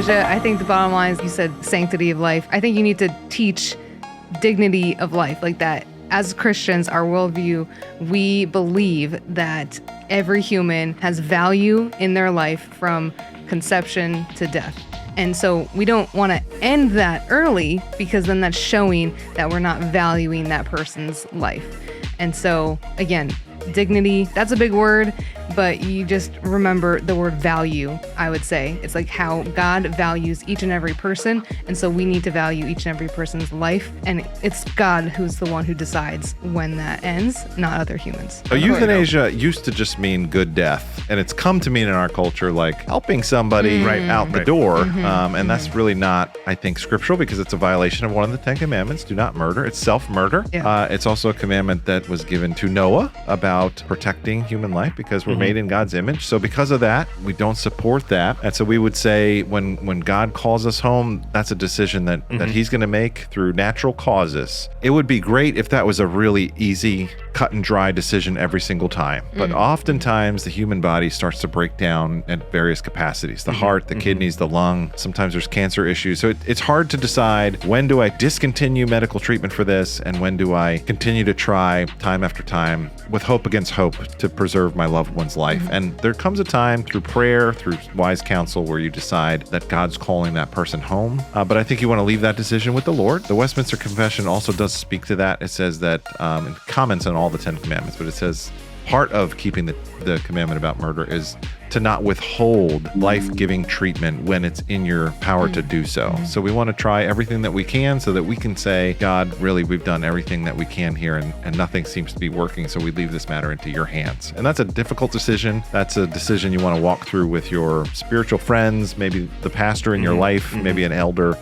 euthanasia, I think the bottom line is, you said sanctity of life. I think you need to teach dignity of life, like that. As Christians, our worldview, we believe that every human has value in their life from conception to death. And so we don't want to end that early, because then that's showing that we're not valuing that person's life. And so, again, dignity, that's a big word, but you just remember the word value, I would say. It's like how God values each and every person, and so we need to value each and every person's life, and it's God who's the one who decides when that ends, not other humans. So euthanasia used to just mean good death, and it's come to mean in our culture like helping somebody out the door, and that's really not, I think, scriptural, because it's a violation of one of the 10 Commandments. Do not murder. It's self-murder. Yeah. It's also a commandment that was given to Noah about protecting human life, because we're made in God's image. So because of that, we don't support that. And so we would say when God calls us home, that's a decision that he's going to make through natural causes. It would be great if that was a really easy, cut and dry decision every single time. But oftentimes the human body starts to break down at various capacities. The heart, the kidneys, the lung. Sometimes there's cancer issues. So it's hard to decide, when do I discontinue medical treatment for this, and when do I continue to try time after time with hope against hope to preserve my loved one's life. And there comes a time through prayer, through wise counsel, where you decide that God's calling that person home. But I think you want to leave that decision with the Lord. The Westminster Confession also does speak to that. It says that, it comments on all the 10 Commandments, but it says part of keeping the commandment about murder is to not withhold life-giving treatment when it's in your power to do so. So we want to try everything that we can, so that we can say, God, really, we've done everything that we can here, and nothing seems to be working, so we leave this matter into your hands. And that's a difficult decision. That's a decision you want to walk through with your spiritual friends, maybe the pastor in your life, maybe an elder,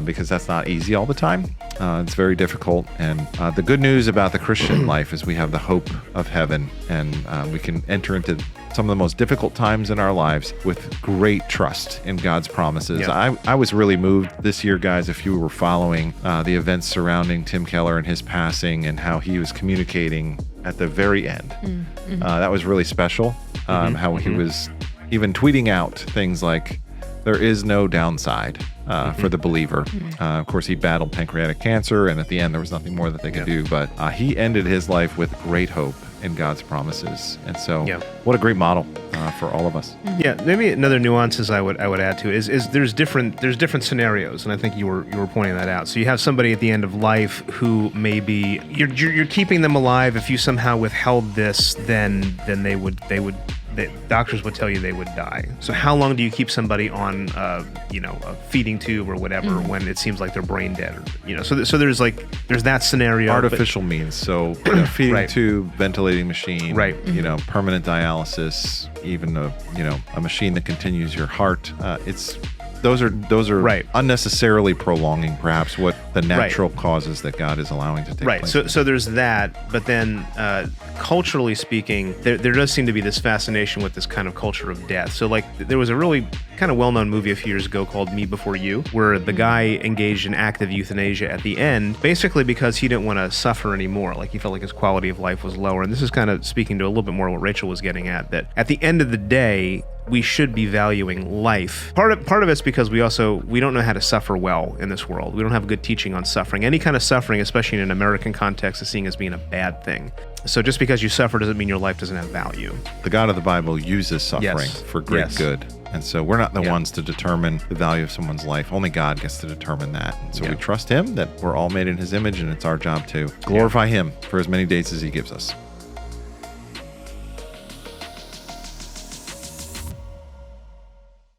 because that's not easy all the time. It's very difficult. And the good news about the Christian life is we have the hope of heaven, and we can enter into some of the most difficult times in our lives with great trust in God's promises. Yeah. I was really moved this year, guys, if you were following the events surrounding Tim Keller and his passing, and how he was communicating at the very end. That was really special. How he was even tweeting out things like, there is no downside for the believer. Of course, he battled pancreatic cancer, and at the end, there was nothing more that they could do. But he ended his life with great hope in God's promises. And so what a great model for all of us. Yeah, maybe another nuances I would add to is there's different scenarios, and I think you were pointing that out. So you have somebody at the end of life who maybe you're keeping them alive. If you somehow withheld this, then they would the doctors would tell you they would die. So how long do you keep somebody on a feeding tube or whatever when it seems like they're brain dead? So there's that scenario. Artificial means, so feeding tube, ventilating machine, permanent dialysis, even a machine that continues your heart. Those are unnecessarily prolonging perhaps what the natural causes that God is allowing to take place. So there's that, but then culturally speaking, there does seem to be this fascination with this kind of culture of death. So like there was a really kind of well-known movie a few years ago called Me Before You, where the guy engaged in active euthanasia at the end, basically because he didn't want to suffer anymore. Like he felt like his quality of life was lower. And this is kind of speaking to a little bit more what Rachel was getting at, that at the end of the day, we should be valuing life. Part of it's because we don't know how to suffer well in this world. We don't have good teaching on suffering. Any kind of suffering, especially in an American context, is seen as being a bad thing. So just because you suffer doesn't mean your life doesn't have value. The God of the Bible uses suffering for great good. And so we're not the ones to determine the value of someone's life. Only God gets to determine that. And so we trust him that we're all made in his image, and it's our job to glorify him for as many days as he gives us.